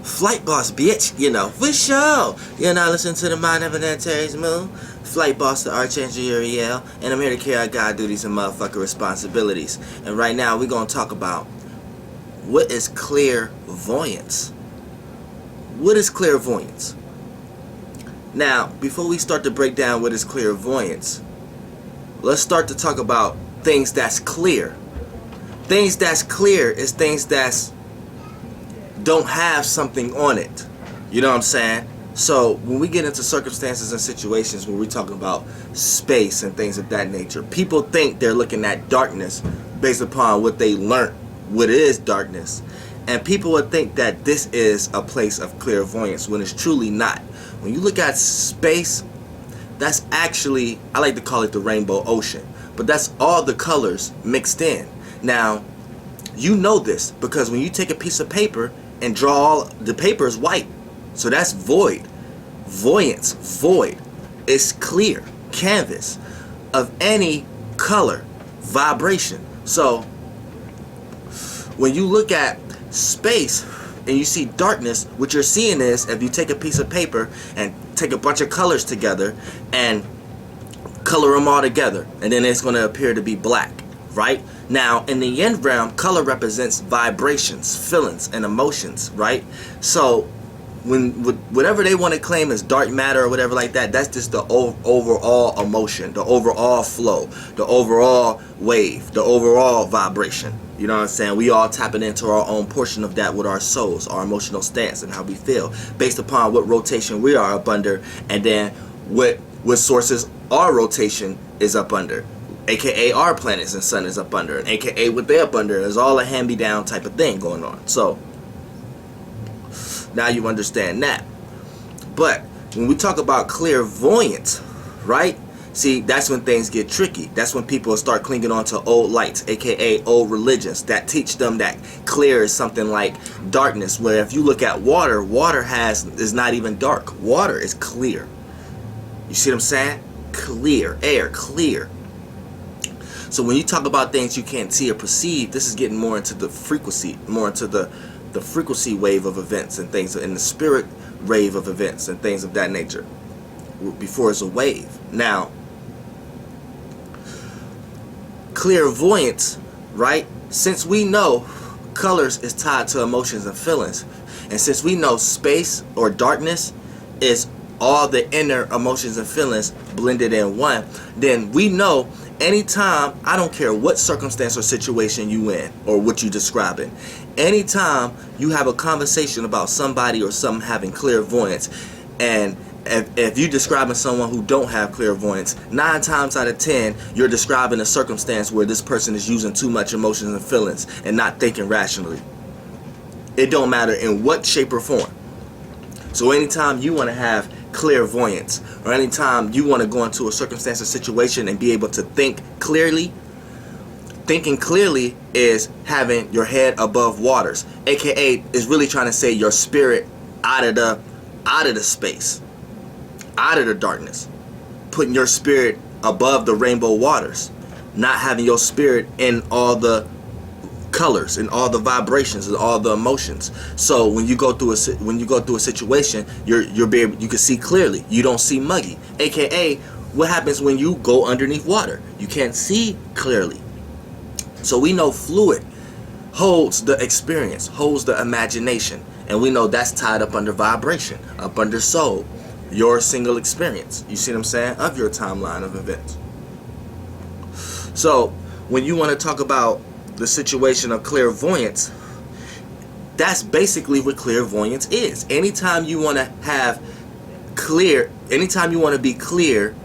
Flight boss, bitch, for sure. Listen to the mind of an Antares moon. Flight boss, the Archangel Uriel. And I'm here to carry out God duties and motherfucking responsibilities. And right now, we're going to talk about what is clairvoyance. What is clairvoyance? Now, before we start to break down what is clairvoyance, let's start to talk about things that's clear. Things that's clear is things that's don't have something on it. You know what I'm saying? So when we get into circumstances and situations where we're talking about space and things of that nature, people think they're looking at darkness based upon what they learned, what is darkness. And people would think that this is a place of clairvoyance when it's truly not. When you look at space, that's actually, I like to call it the rainbow ocean. But that's all the colors mixed in. Now, you know this because when you take a piece of paper and draw all the paper is white, so that's void. Voyance, void. It's clear canvas of any color, vibration. So when you look at space and you see darkness, what you're seeing is if you take a piece of paper and take a bunch of colors together and color them all together, and then it's going to appear to be black, right? Now, in the yin realm, color represents vibrations, feelings, and emotions, right? So, when whatever they want to claim as dark matter or whatever like that, that's just the overall emotion, the overall flow, the overall wave, the overall vibration. You know what I'm saying? We all tapping into our own portion of that with our souls, our emotional stance, and how we feel, based upon what rotation we are up under, and then what sources our rotation is up under. AKA our planets and sun is up under, and AKA what they're up under. There's all a hand-me-down type of thing going on. So now you understand that. But when we talk about clairvoyance, right? See, that's when things get tricky. That's when people start clinging on to old lights, AKA old religions that teach them that clear is something like darkness. Where if you look at water, water is not even dark. Water is clear. You see what I'm saying? Clear air, clear. So when you talk about things you can't see or perceive, this is getting more into the frequency, more into the frequency wave of events and things, in the spirit wave of events and things of that nature. Before it's a wave. Now, clairvoyance, right? Since we know colors is tied to emotions and feelings, and since we know space or darkness is all the inner emotions and feelings blended in one, then we know anytime, I don't care what circumstance or situation you in or what you describing, anytime you have a conversation about somebody or something having clairvoyance, and if you're describing someone who don't have clairvoyance, 9 times out of 10 you're describing a circumstance where this person is using too much emotions and feelings and not thinking rationally. It don't matter in what shape or form. So anytime you want to have clairvoyance, or anytime you want to go into a circumstance or situation and be able to think clearly, thinking clearly is having your head above waters, aka is really trying to say your spirit out of the space, out of the darkness, putting your spirit above the rainbow waters, not having your spirit in all the colors and all the vibrations and all the emotions. So when you go through a situation, you can see clearly. You don't see muggy. AKA, what happens when you go underneath water? You can't see clearly. So we know fluid holds the experience, holds the imagination, and we know that's tied up under vibration, up under soul, your single experience. You see what I'm saying? Of your timeline of events. So when you want to talk about the situation of clairvoyance, that's basically what clairvoyance is. Anytime you want to be clear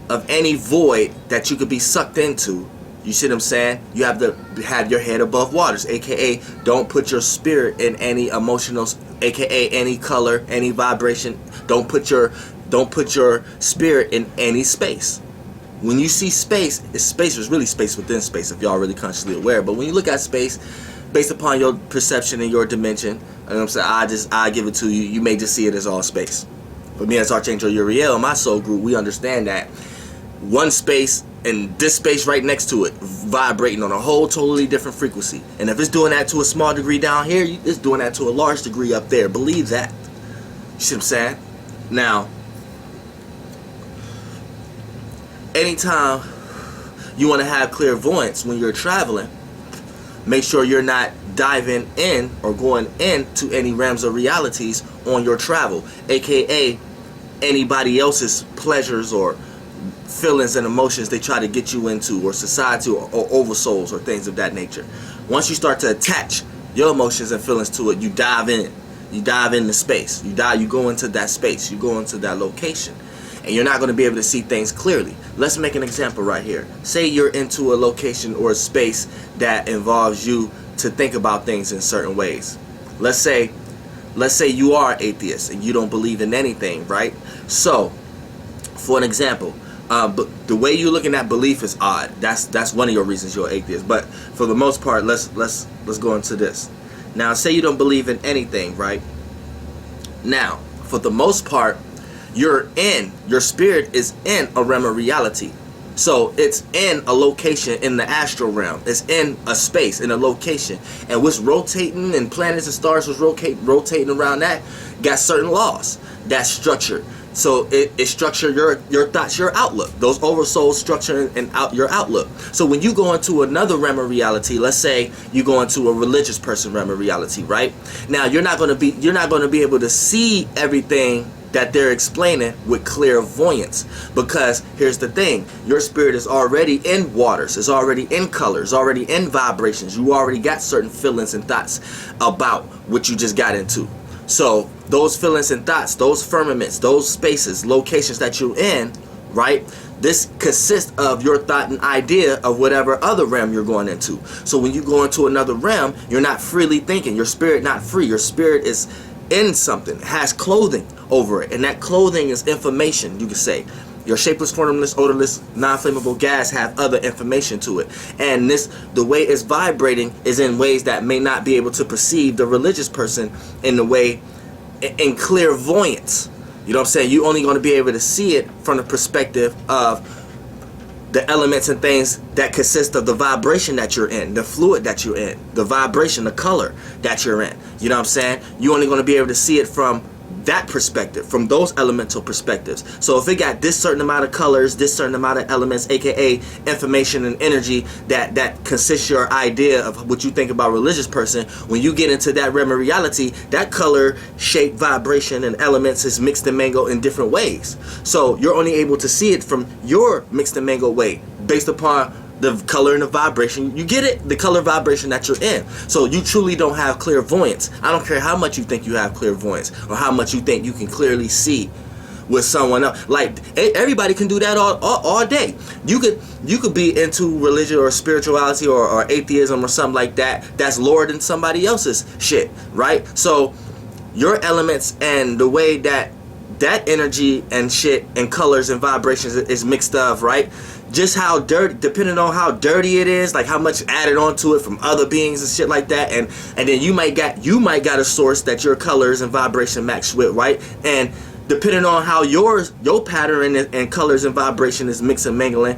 of any void that you could be sucked into, you see what I'm saying? You have to have your head above waters, aka don't put your spirit in any emotional, aka any color, any vibration. Don't put your spirit in any space. When you see space, is really space within space, if y'all really consciously aware. But when you look at space, based upon your perception and your dimension, you know what I'm saying, I give it to you. You may just see it as all space. But me as Archangel Uriel, my soul group, we understand that one space and this space right next to it vibrating on a whole totally different frequency. And if it's doing that to a small degree down here, it's doing that to a large degree up there. Believe that. You see what I'm saying? Now, anytime you want to have clairvoyance when you're traveling, make sure you're not diving in or going into any realms of realities on your travel, aka anybody else's pleasures or feelings and emotions they try to get you into, or society, or oversouls, or things of that nature. Once you start to attach your emotions and feelings to it, you dive in. You dive into space. You go into that space. You go into that location. And you're not going to be able to see things clearly. Let's make an example right here. Say you're into a location or a space that involves you to think about things in certain ways. Let's say you are atheist and you don't believe in anything, right? So, for an example, but the way you're looking at belief is odd. That's one of your reasons you're atheist. But for the most part, let's go into this. Now, say you don't believe in anything, right? Now, for the most part, your spirit is in a realm of reality. So it's in a location in the astral realm. It's in a space, in a location. And what's rotating, and planets and stars was rotating around that, got certain laws. That's structured. So it structure your thoughts, your outlook. Those oversouls structure your outlook. So when you go into another realm of reality, let's say you go into a religious person realm of reality, right? Now you're not going to be able to see everything that they're explaining with clairvoyance, because here's the thing: your spirit is already in waters, is already in colors, already in vibrations. You already got certain feelings and thoughts about what you just got into. So those feelings and thoughts, those firmaments, those spaces, locations that you're in, right? This consists of your thought and idea of whatever other realm you're going into. So when you go into another realm, you're not freely thinking. Your spirit not free. Your spirit is in something, has clothing over it, and that clothing is information, you could say. Your shapeless, formless, odorless, non-flammable gas have other information to it. And the way it's vibrating is in ways that may not be able to perceive the religious person in the way, in clairvoyance. You know what I'm saying? You're only going to be able to see it from the perspective of the elements and things that consist of the vibration that you're in, the fluid that you're in, the vibration, the color that you're in. You know what I'm saying? You're only going to be able to see it from that perspective, from those elemental perspectives. So if it got this certain amount of colors, this certain amount of elements, aka information and energy that consists your idea of what you think about a religious person, when you get into that realm of reality, that color, shape, vibration, and elements is mixed and mangled in different ways. So you're only able to see it from your mixed and mangled way, based upon the color and the vibration. You get it? The color vibration that you're in. So you truly don't have clairvoyance. I don't care how much you think you have clairvoyance, or how much you think you can clearly see with someone else. Like, everybody can do that all day. You could be into religion or spirituality or atheism or something like that, that's lower than somebody else's shit, right? So your elements and the way that energy and shit and colors and vibrations is mixed up, right? Just how dirty, depending on how dirty it is, like how much added onto it from other beings and shit like that, and then you might got a source that your colors and vibration match with, right? And depending on how your pattern and colors and vibration is mixing and mingling,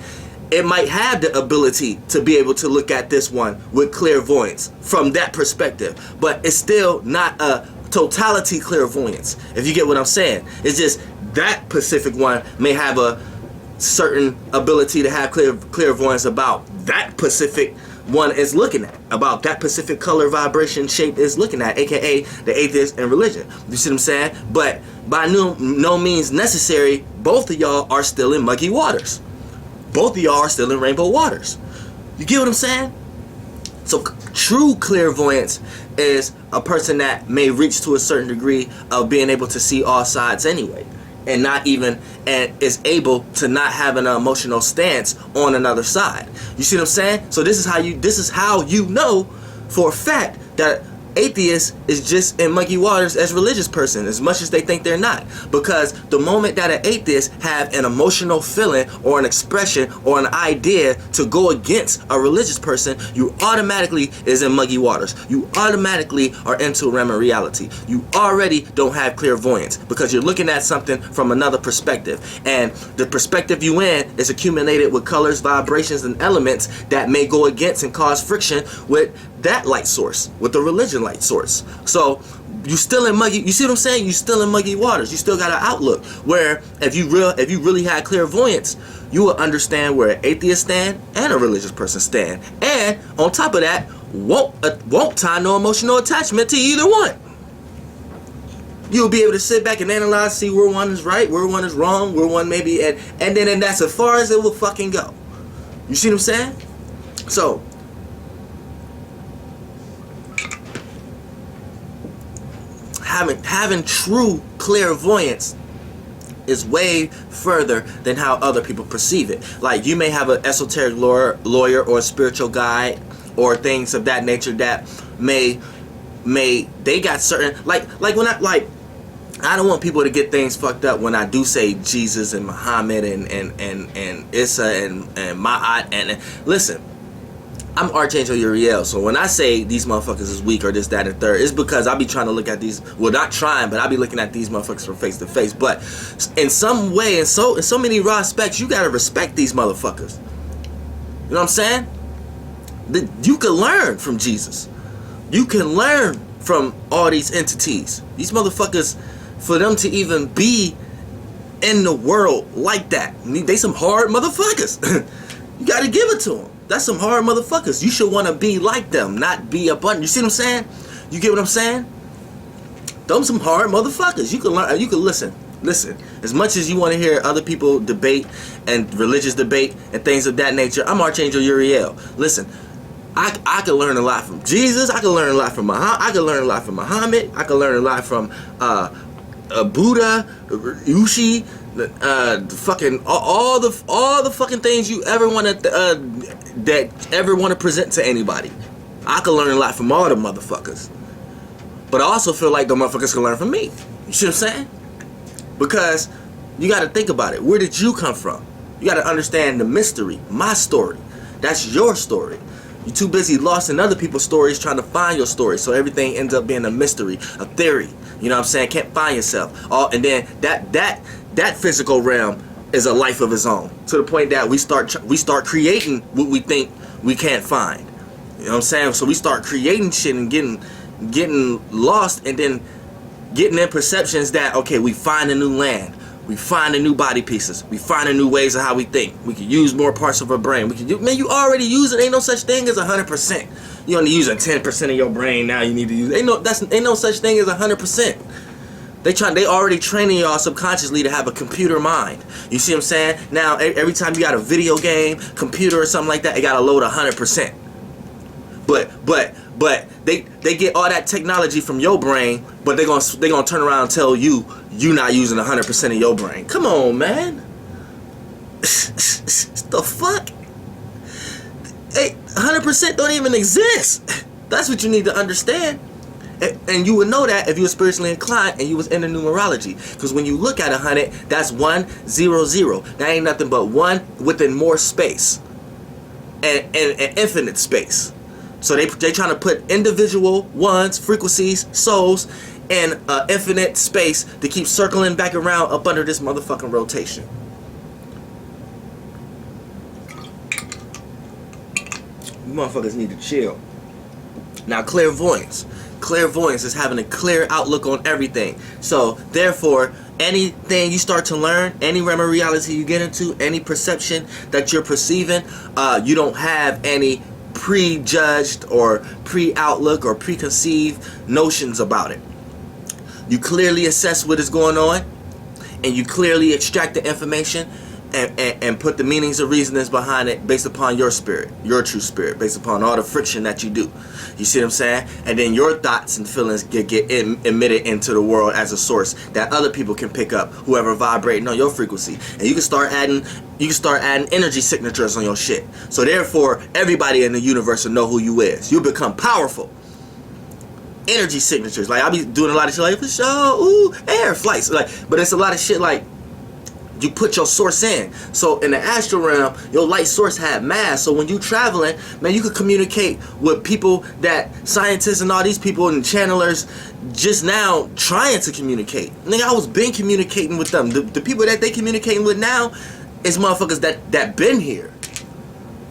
it might have the ability to be able to look at this one with clairvoyance from that perspective, but it's still not a totality clairvoyance, if you get what I'm saying. It's just that specific one may have a certain ability to have clairvoyance about that specific one is looking at, about that specific color, vibration, shape is looking at, aka the atheist and religion. You see what I'm saying? But by no means necessary, both of y'all are still in muggy waters. Both of y'all are still in rainbow waters. You get what I'm saying? So true clairvoyance is a person that may reach to a certain degree of being able to see all sides anyway, and is able to not have an emotional stance on another side. You see what I'm saying? So this is how you know for a fact that atheist is just in muggy waters as religious person, as much as they think they're not. Because the moment that an atheist have an emotional feeling or an expression or an idea to go against a religious person, you automatically is in muggy waters. You automatically are into realm of reality. You already don't have clairvoyance because you're looking at something from another perspective. And the perspective you in is accumulated with colors, vibrations, and elements that may go against and cause friction with that light source, with the religion light source. So you still in muggy, you see what I'm saying? You still in muggy waters. You still got an outlook where if you really had clairvoyance, you will understand where an atheist stand and a religious person stand. And on top of that, won't tie no emotional attachment to either one. You'll be able to sit back and analyze, see where one is right, where one is wrong, where one may be, and that's as far as it will fucking go. You see what I'm saying? So having true clairvoyance is way further than how other people perceive it. Like, you may have an esoteric lawyer or a spiritual guide or things of that nature that may they got certain like when I don't want people to get things fucked up when I do say Jesus and Muhammad and Isa and Ma'at and listen, I'm Archangel Uriel, so when I say these motherfuckers is weak or this, that, and third, it's because I be trying to look at these, well, not trying, but I be looking at these motherfuckers from face to face. But in some way, in so many raw aspects, you gotta respect these motherfuckers. You know what I'm saying? You can learn from Jesus. You can learn from all these entities. These motherfuckers, for them to even be in the world like that, they some hard motherfuckers. You gotta give it to them. That's some hard motherfuckers. You should want to be like them, not be up under. You see what I'm saying? You get what I'm saying? Them some hard motherfuckers. You can learn. You can listen. Listen. As much as you want to hear other people debate and religious debate and things of that nature, I'm Archangel Uriel. Listen, I can learn a lot from Jesus. I can learn a lot from Muhammad. I can learn a lot from Muhammad. I can learn a lot from Buddha, Yushi. Fucking all the fucking things you ever want to that ever want to present to anybody. I can learn a lot from all the motherfuckers, but I also feel like the motherfuckers can learn from me. You see what I'm saying? Because you got to think about it. Where did you come from? You got to understand the mystery. My story. That's your story. You're too busy lost in other people's stories trying to find your story, so everything ends up being a mystery, a theory. You know what I'm saying? Can't find yourself. And then that physical realm is a life of its own, to the point that we start creating what we think we can't find. You know what I'm saying? So we start creating shit and getting lost, and then getting in perceptions that, okay, we find a new land, we find a new body pieces, we find a new ways of how we think. We can use more parts of our brain. Man, you already use it. Ain't no such thing as 100%. You only using 10% of your brain now. You need to use. Ain't no such thing as 100%. They already training y'all subconsciously to have a computer mind. You see what I'm saying? Now, every time you got a video game, computer or something like that, it got to load 100%. But they get all that technology from your brain, but they gonna turn around and tell you not using 100% of your brain. Come on, man. The fuck? Hey, 100% don't even exist. That's what you need to understand. And you would know that if you were spiritually inclined and you was into numerology. Because when you look at 100, that's 1, 0, 0. That ain't nothing but 1 within more space. And infinite space. So they trying to put individual ones, frequencies, souls, in infinite space to keep circling back around up under this motherfucking rotation. You motherfuckers need to chill. Now, clairvoyance. Clairvoyance is having a clear outlook on everything. So, therefore, anything you start to learn, any realm of reality you get into, any perception that you're perceiving, you don't have any prejudged or pre-outlook or preconceived notions about it. You clearly assess what is going on, and you clearly extract the information and put the meanings and reasonings behind it based upon your spirit, your true spirit, based upon all the friction that you do. You see what I'm saying? And then your thoughts and feelings get emitted into the world as a source that other people can pick up, whoever vibrating on your frequency. And you can start adding energy signatures on your shit. So therefore, everybody in the universe will know who you is. You become powerful. energy signatures. Like I be doing a lot of shit like for sure, ooh, air flights. Like, but it's a lot of shit like you put your source in. So in the astral realm, your light source had mass. So when you traveling, man, you could communicate with people that scientists and all these people and channelers just now trying to communicate. Nigga, I was been communicating with them. The people that they communicating with now is motherfuckers that been here.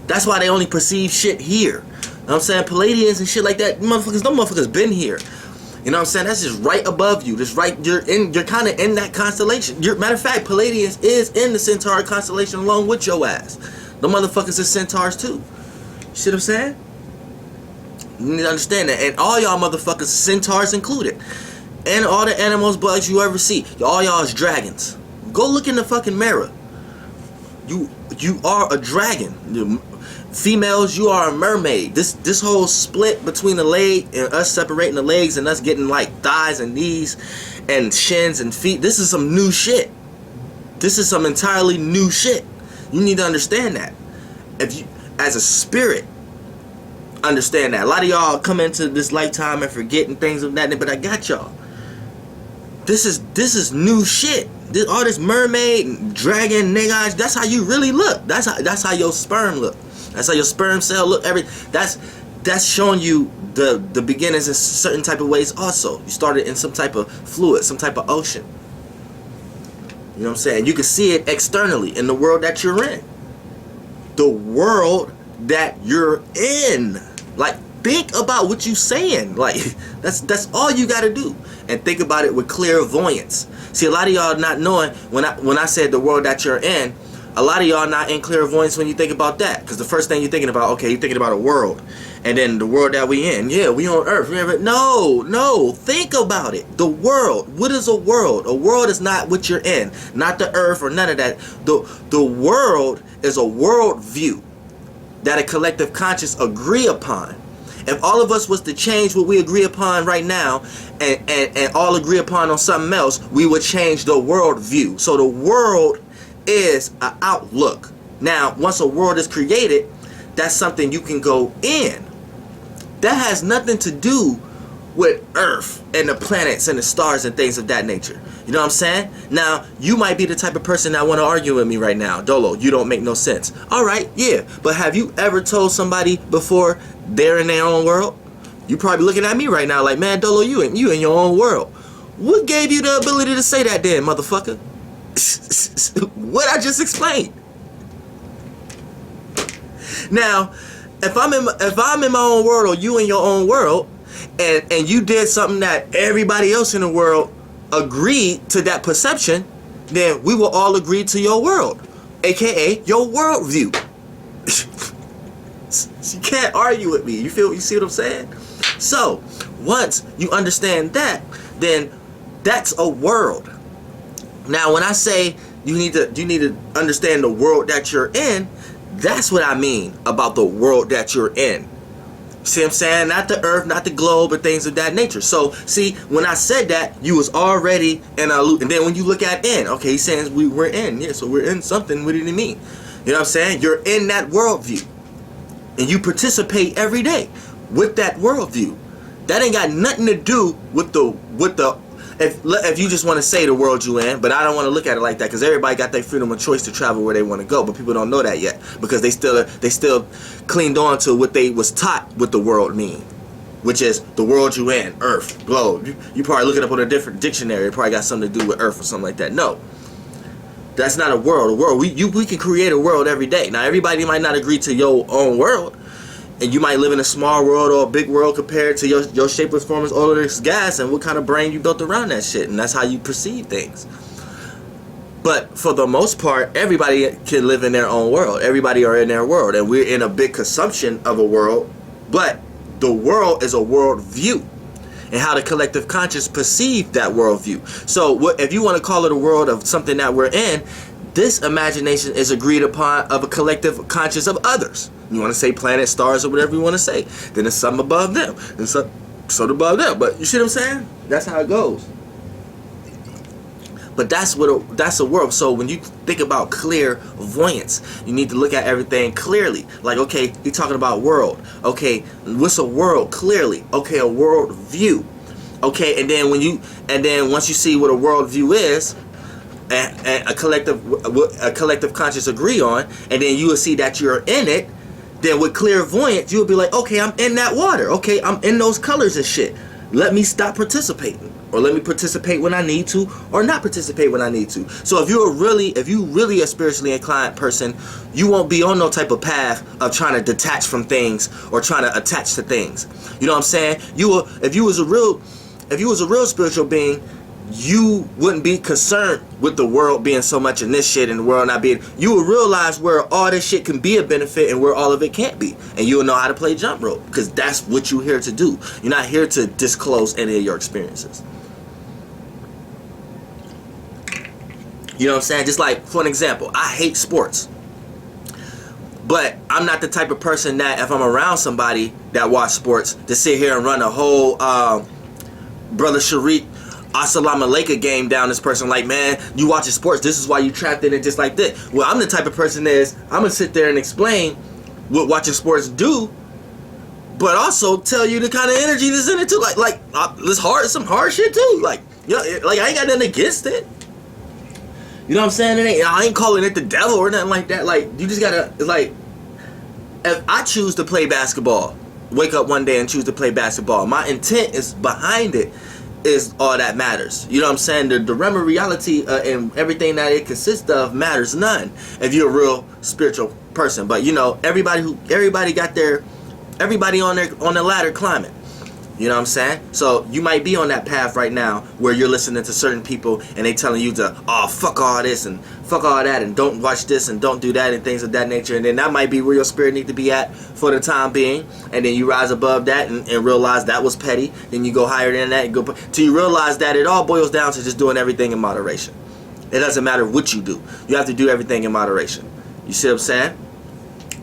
That's why they only perceive shit here. You know what I'm saying? Palladians and shit like that, motherfuckers, them motherfuckers been here. You know what I'm saying? That's just right above you. Just right, you're kind of in that constellation. Matter of fact, Palladians is in the Centaur constellation along with your ass. The motherfuckers is Centaurs too. You see what I'm saying? You need to understand that. And all y'all motherfuckers, Centaurs included. And all the animals, bugs you ever see. All y'all is dragons. Go look in the fucking mirror. You are a dragon. Females, you are a mermaid. This whole split between the leg and us separating the legs and us getting like thighs and knees and shins and feet, this is some new shit. This is some entirely new shit. You need to understand that. If you, as a spirit, understand that. A lot of y'all come into this lifetime and forgetting things of that, but I got y'all. This is new shit. All this mermaid and dragon niggas, that's how you really look. That's how your sperm look. That's how your sperm cell look. That's showing you the beginnings in certain type of ways also. You started in some type of fluid, some type of ocean. You know what I'm saying? You can see it externally in the world that you're in. The world that you're in. Like, think about what you saying. Like, that's all you gotta do. And think about it with clairvoyance. See, a lot of y'all not knowing, when I said the world that you're in, a lot of y'all not in clairvoyance when you think about that. Because the first thing you're thinking about, okay, you're thinking about a world. And then the world that we in. Yeah, we on Earth. No. Think about it. The world. What is a world? A world is not what you're in. Not the Earth or none of that. The world is a world view that a collective conscious agree upon. If all of us was to change what we agree upon right now and all agree upon on something else, we would change the world view. So the world is an outlook. Now, once a world is created, that's something you can go in. That has nothing to do with Earth and the planets and the stars and things of that nature. You know what I'm saying? Now, you might be the type of person that want to argue with me right now. Dolo, you don't make no sense. Alright, yeah. But have you ever told somebody before they're in their own world? You probably looking at me right now like, man, Dolo, you in your own world. What gave you the ability to say that then, motherfucker? What I just explained. Now, if I'm in my own world or you in your own world, and you did something that everybody else in the world agreed to that perception, then we will all agree to your world, aka your world view. You can't argue with me. You see what I'm saying? So once you understand that, then that's a world. Now, when I say you need to understand the world that you're in, that's what I mean about the world that you're in. See what I'm saying? Not the Earth, not the globe, or things of that nature. So, see, when I said that, you was already in a loop. And then when you look at in, okay, he's saying we're in. Yeah, so we're in something. What did he mean? You know what I'm saying? You're in that worldview. And you participate every day with that worldview. That ain't got nothing to do with the if you just want to say the world you in, but I don't want to look at it like that, because everybody got their freedom of choice to travel where they want to go, but people don't know that yet because they still clinged on to what they was taught what the world mean, which is the world you in, Earth, globe. You probably look it up on a different dictionary. It probably got something to do with Earth or something like that. No, that's not a world. A world we can create a world every day. Now everybody might not agree to your own world. And you might live in a small world or a big world compared to your shapeless, formless, odorless gas and what kind of brain you built around that shit. And that's how you perceive things. But for the most part, everybody can live in their own world. Everybody are in their world. And we're in a big consumption of a world. But the world is a world view. And how the collective conscious perceive that world view. So if you want to call it a world of something that we're in, this imagination is agreed upon of a collective conscious of others. You want to say planets, stars, or whatever you want to say. Then it's something above them. And something above them. But you see what I'm saying? That's how it goes. But that's a world. So when you think about clairvoyance, you need to look at everything clearly. Like, okay, you're talking about world. Okay, what's a world clearly? Okay, a world view. Okay, and then once you see what a world view is, and a collective conscious agree on, and then you will see that you're in it. Then with clairvoyance, you'll be like, okay, I'm in that water. Okay, I'm in those colors and shit. Let me stop participating, or let me participate when I need to, or not participate when I need to. So if you really a spiritually inclined person, you won't be on no type of path of trying to detach from things or trying to attach to things. You know what I'm saying? If you was a real spiritual being, you wouldn't be concerned with the world being so much in this shit and the world not being. You will realize where all this shit can be a benefit and where all of it can't be, and you'll know how to play jump rope, because that's what you're here to do. You're not here to disclose any of your experiences. You know what I'm saying? Just like, for an example, I hate sports, but I'm not the type of person that if I'm around somebody that watch sports to sit here and run a whole Brother Sharik Assalamu alaikum game down this person. Like, man, you watching sports, this is why you trapped in it just like this. Well, I'm the type of person that is, I'm gonna sit there and explain what watching sports do, but also tell you the kind of energy that's in it too. Like it's hard, some hard shit too. Like, you know, like I ain't got nothing against it. You know what I'm saying? I ain't calling it the devil or nothing like that. Like, you just gotta, like, if I choose to play basketball, wake up one day and choose to play basketball, my intent is behind it is all that matters. You know what I'm saying? The realm of reality and everything that it consists of matters none if you're a real spiritual person. But you know, everybody on the ladder climbing. You know what I'm saying? So you might be on that path right now where you're listening to certain people and they telling you to, oh, fuck all this and fuck all that and don't watch this and don't do that and things of that nature. And then that might be where your spirit need to be at for the time being. And then you rise above that and realize that was petty. Then you go higher than that and go till you realize that it all boils down to just doing everything in moderation. It doesn't matter what you do. You have to do everything in moderation. You see what I'm saying?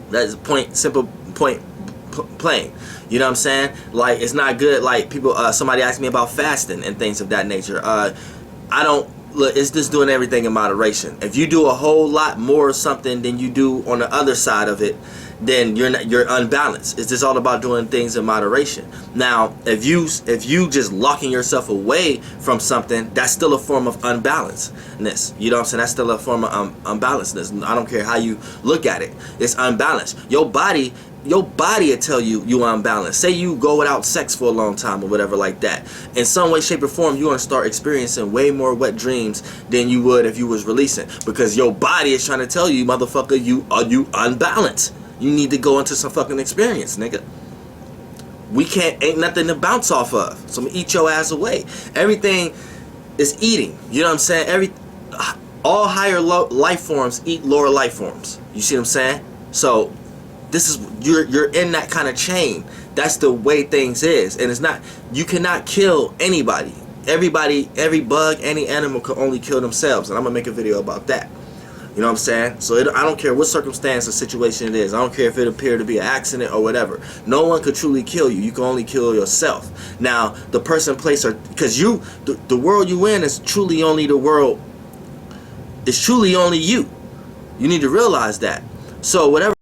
That's simple point plain. You know what I'm saying? Like, it's not good. Like, people, somebody asked me about fasting and things of that nature. It's just doing everything in moderation. If you do a whole lot more of something than you do on the other side of it, then you're unbalanced. It's just all about doing things in moderation. Now, if you just locking yourself away from something, that's still a form of unbalancedness. You know what I'm saying? That's still a form of unbalancedness. I don't care how you look at it. It's unbalanced. Your body will tell you unbalanced. Say you go without sex for a long time or whatever like that. In some way, shape, or form, you're going to start experiencing way more wet dreams than you would if you was releasing. Because your body is trying to tell you, motherfucker, you unbalanced. You need to go into some fucking experience, nigga. Ain't nothing to bounce off of. So I'm going to eat your ass away. Everything is eating. You know what I'm saying? All higher life forms eat lower life forms. You see what I'm saying? So this is, you're in that kind of chain. That's the way things is. And it's not, you cannot kill anybody. Everybody, every bug, any animal can only kill themselves. And I'm going to make a video about that. You know what I'm saying? So I don't care what circumstance or situation it is. I don't care if it appeared to be an accident or whatever. No one could truly kill you. You can only kill yourself. Now, the person, place, or because the world you in is truly only the world. It's truly only you. You need to realize that. So whatever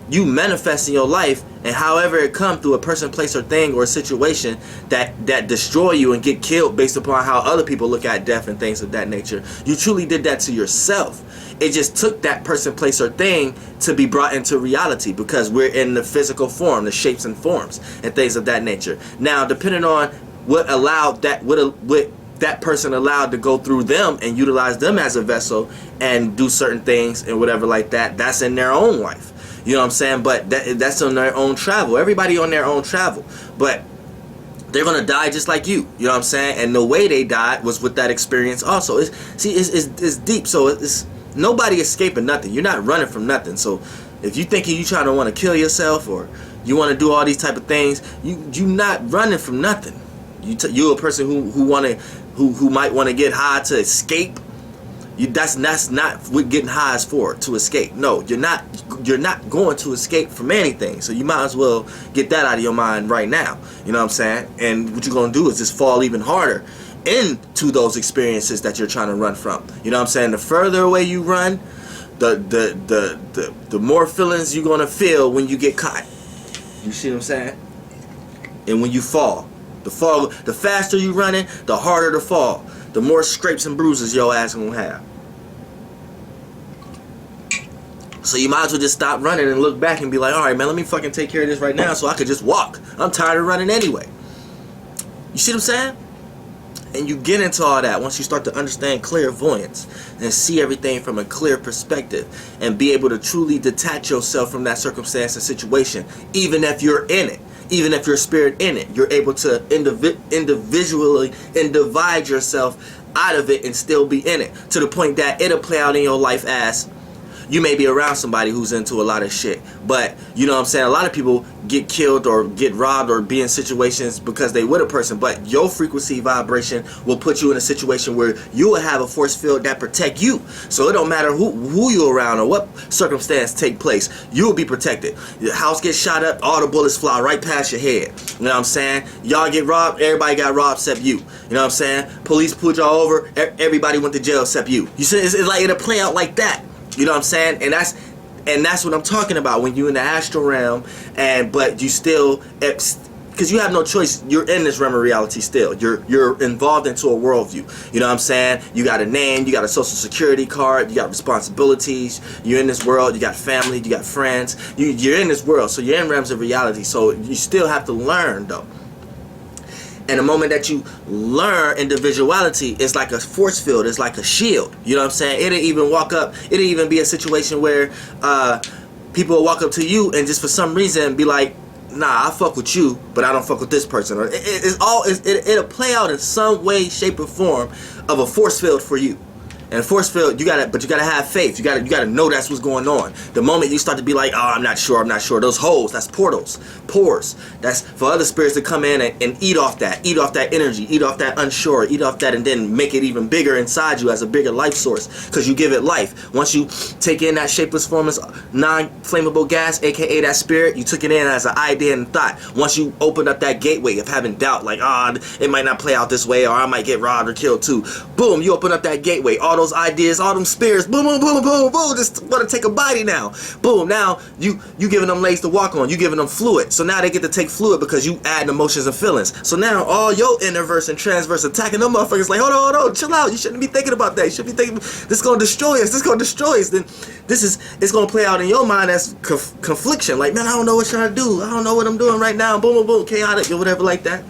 you manifest in your life, and however it come through a person, place, or thing or a situation that destroy you and get killed based upon how other people look at death and things of that nature, you truly did that to yourself. It just took that person, place, or thing to be brought into reality because we're in the physical form, the shapes and forms and things of that nature. Now, depending on what allowed that, what that person allowed to go through them and utilize them as a vessel and do certain things and whatever like that, that's in their own life. You know what I'm saying? But that's on their own travel. Everybody on their own travel. But they're going to die just like you. You know what I'm saying? And the way they died was with that experience also. It's deep. So it's nobody escaping nothing. You're not running from nothing. So if you thinking you trying to want to kill yourself or you want to do all these type of things, you not running from nothing. You're a person who might want to get high to escape. That's not what getting high is for, to escape. No, you're not going to escape from anything. So you might as well get that out of your mind right now. You know what I'm saying? And what you're going to do is just fall even harder into those experiences that you're trying to run from. You know what I'm saying? The further away you run, the more feelings you're gonna feel when you get caught. You see what I'm saying? And when you fall, the faster you running, the harder to fall. The more scrapes and bruises your ass gonna have. So you might as well just stop running and look back and be like, all right, man, let me fucking take care of this right now so I could just walk. I'm tired of running anyway. You see what I'm saying? And you get into all that once you start to understand clairvoyance and see everything from a clear perspective and be able to truly detach yourself from that circumstance and situation, even if you're in it. Even if your spirit in it, you're able to individually divide yourself out of it and still be in it, to the point that it'll play out in your life as you may be around somebody who's into a lot of shit, but you know what I'm saying, a lot of people get killed or get robbed or be in situations because they with a person, but your frequency vibration will put you in a situation where you will have a force field that protect you. So it don't matter who you're around or what circumstance take place, you will be protected. Your house gets shot up, all the bullets fly right past your head. You know what I'm saying? Y'all get robbed, everybody got robbed except you. You know what I'm saying? Police pulled y'all over, everybody went to jail except you. You see, it's like it'll play out like that. You know what I'm saying? And that's what I'm talking about when you're in the astral realm, but you still, because you have no choice. You're in this realm of reality still. You're involved into a worldview. You know what I'm saying? You got a name, you got a social security card, you got responsibilities. You're in this world. You got family, you got friends. You're in this world, so you're in realms of reality. So you still have to learn though. And the moment that you learn individuality, it's like a force field. It's like a shield. You know what I'm saying? It'll even walk up. It'll even be a situation where people will walk up to you and just for some reason be like, nah, I fuck with you, but I don't fuck with this person. Or it'll play out in some way, shape, or form of a force field for you. And force field, you gotta have faith. You gotta know that's what's going on. The moment you start to be like, oh, I'm not sure. Those holes, that's portals, pores. That's for other spirits to come in and eat off that energy, eat off that unsure, eat off that, and then make it even bigger inside you as a bigger life source. Because you give it life. Once you take in that shapeless form as non-flammable gas, aka that spirit, you took it in as an idea and thought. Once you open up that gateway of having doubt, like, it might not play out this way, or I might get robbed or killed too. Boom, you open up that gateway. All those ideas, all them spirits, boom, boom, boom, boom, boom, just want to take a body now. Boom, now you giving them legs to walk on, you giving them fluid. So now they get to take fluid because you add emotions and feelings. So now all your innerverse and transverse attacking them motherfuckers like, hold on, chill out. You shouldn't be thinking about that. You should be thinking, this is going to destroy us. This is going to destroy us. Then it's going to play out in your mind as confliction. Like, man, I don't know what trying to do. I don't know what I'm doing right now. Boom, boom, boom, chaotic or whatever like that.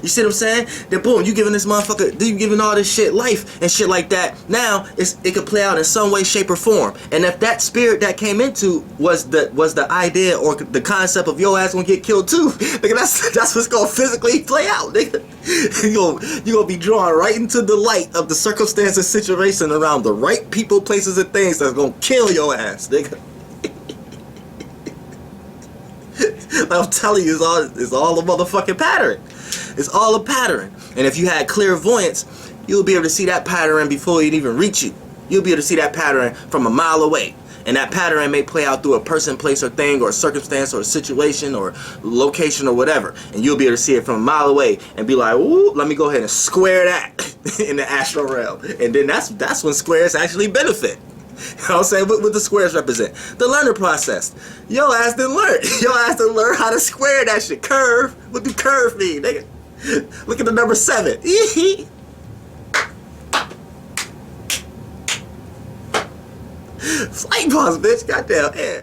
You see what I'm saying? Then boom, you giving this motherfucker, you giving all this shit life and shit like that. Now it could play out in some way, shape, or form. And if that spirit that came into was the idea or the concept of your ass gonna get killed too, nigga, that's what's gonna physically play out, nigga. You gonna be drawn right into the light of the circumstance and situation around the right people, places, and things that's gonna kill your ass, nigga. I'm telling you, it's all a motherfucking pattern. It's all a pattern. And if you had clairvoyance, you'll be able to see that pattern before it even reach you. You'll be able to see that pattern from a mile away. And that pattern may play out through a person, place, or thing, or a circumstance, or a situation, or location, or whatever. And you'll be able to see it from a mile away and be like, ooh, let me go ahead and square that in the astral realm. And then that's when squares actually benefit. You know what I'm saying? What the squares represent? The learning process. Your ass didn't learn. Your ass didn't learn how to square that shit. Curve. What do curve mean, nigga? Look at the number 7. Flight boss, bitch. Goddamn. Yeah.